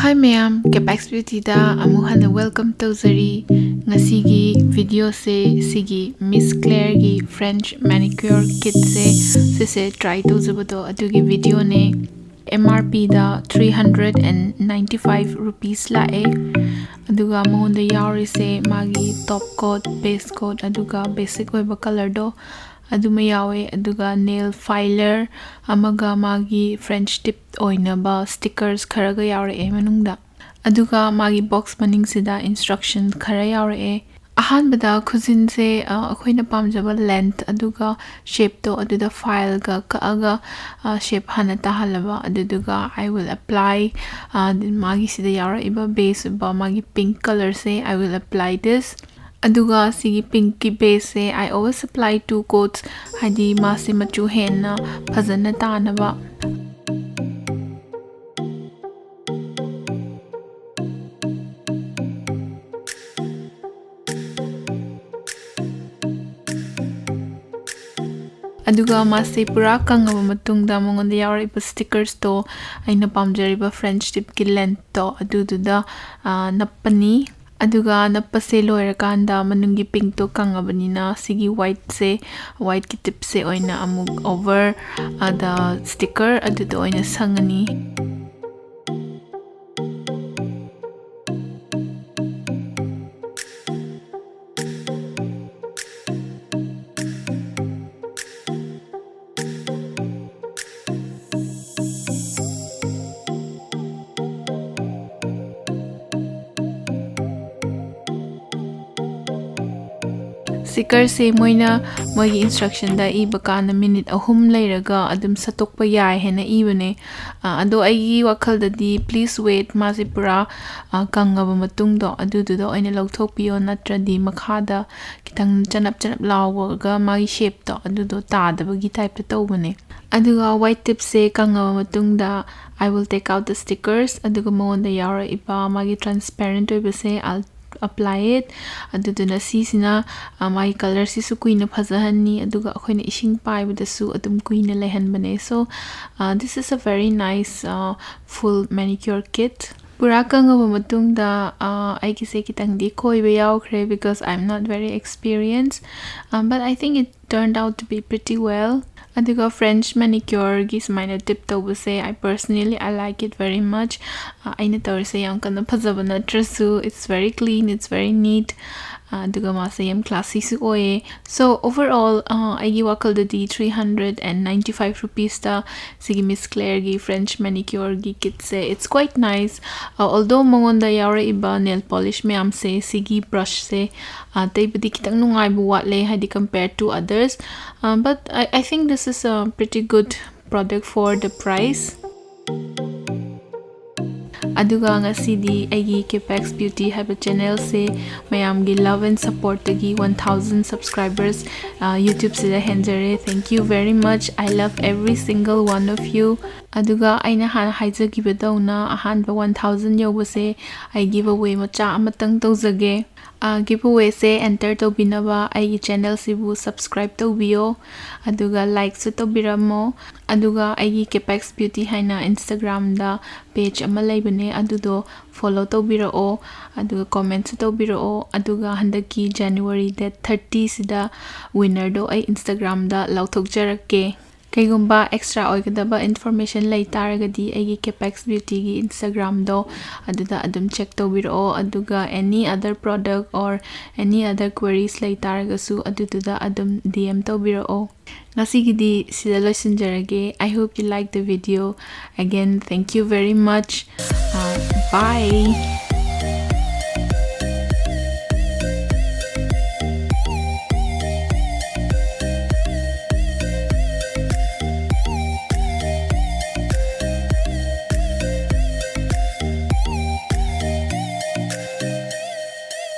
Hi ma'am, Capex Beauty da amuhana welcome to Zari. Ngasigi video se sigi Miss Claire gi French manicure kit se try to zabuto adugi video ne MRP da 395 rupees lae. Aduga mohonda yauri se magi top coat, base coat aduga basic weba color do aduma yawe aduga nail filer amaga magi French tip oinaba stickers kharaga yaure e manungda aduga magi box maning sida instruction khara yaure e ahanbada khuzin se akhoina pamjaba length aduga shape to aduda file ga kaaga shape hana tahalaba aduga I will apply magi sida yaure iba base ba magi pink color se I will apply this aduga sigi pink ki base se I always apply 2 coats hadi masi machu henna phajana tanaba aduga masi pura kangaba matungda mongonda yauriba stickers to aina pamjariba French tip ki length to aduda nappani aduga nappase loirakanda manungi pink to kangabanina sigi white ki tip se oina amug over the sticker aduda oina sangani sticker se moina mogi instruction da iba kana minute ahum leiraga adum satokpa yai hena ibane ado aigi wakhal da di please wait masi pura kangaba matung do adudo oina lawthokpiyo natradi makhada kitang chanap lawga magi shape to adudo tadabagi type to tawbane aduga white tip se kangaba matung da I will take out the stickers aduga monda yara iba magi transparent oibase I'll apply it aduduna sisina my color sisu kuina phajahani aduga akhoina ishing paibadasu adum kuina lehanbane so this is a very nice full manicure kit pura kangaba matungda I kise kitangdi khoiba yaukre because I'm not very experienced but I think it turned out to be pretty well aduga French manicure gi smaina tip tawbase I personally I like it very much aina tawse yam kana phajaba natrasu it's very clean it's very neat aduga masa yam classy su oye so overall aigi wakal da di 395 rupees ta sigi Miss Claire gi French manicure gi kit se it's quite nice although mongonda yaure iba nail polish me am se sigi brush se taibudi kitang nungai bu watle hadi compared to others but I think this is a pretty good product for the price aduga ngasidi aigi Capex Beauty haba channel se mayamgi love and support tagi 1000 subscribers YouTube se da henjare thank you very much I love every single one of you aduga aina han haijagibadawna ahanba 1000 yobase I give away macha amatang tawjage giveaway se enter to binaba aigi channel sibu subscribe to biyo aduga like su to biramo aduga aigi Capex Beauty haina Instagram da page ama laibane adudo follow to birao aduga comment su to birao aduga handaki January date 30 sida winner do ai Instagram da lauthok jarake kaigumba extra oigadaba information lay taragadi aigi Capex Beauty gi Instagram do aduda adum check to biro aduga any other product or any other queries lay taragasu aduda adum DM to biro nasigidi sida loisinjarage I hope you like the video again thank you very much bye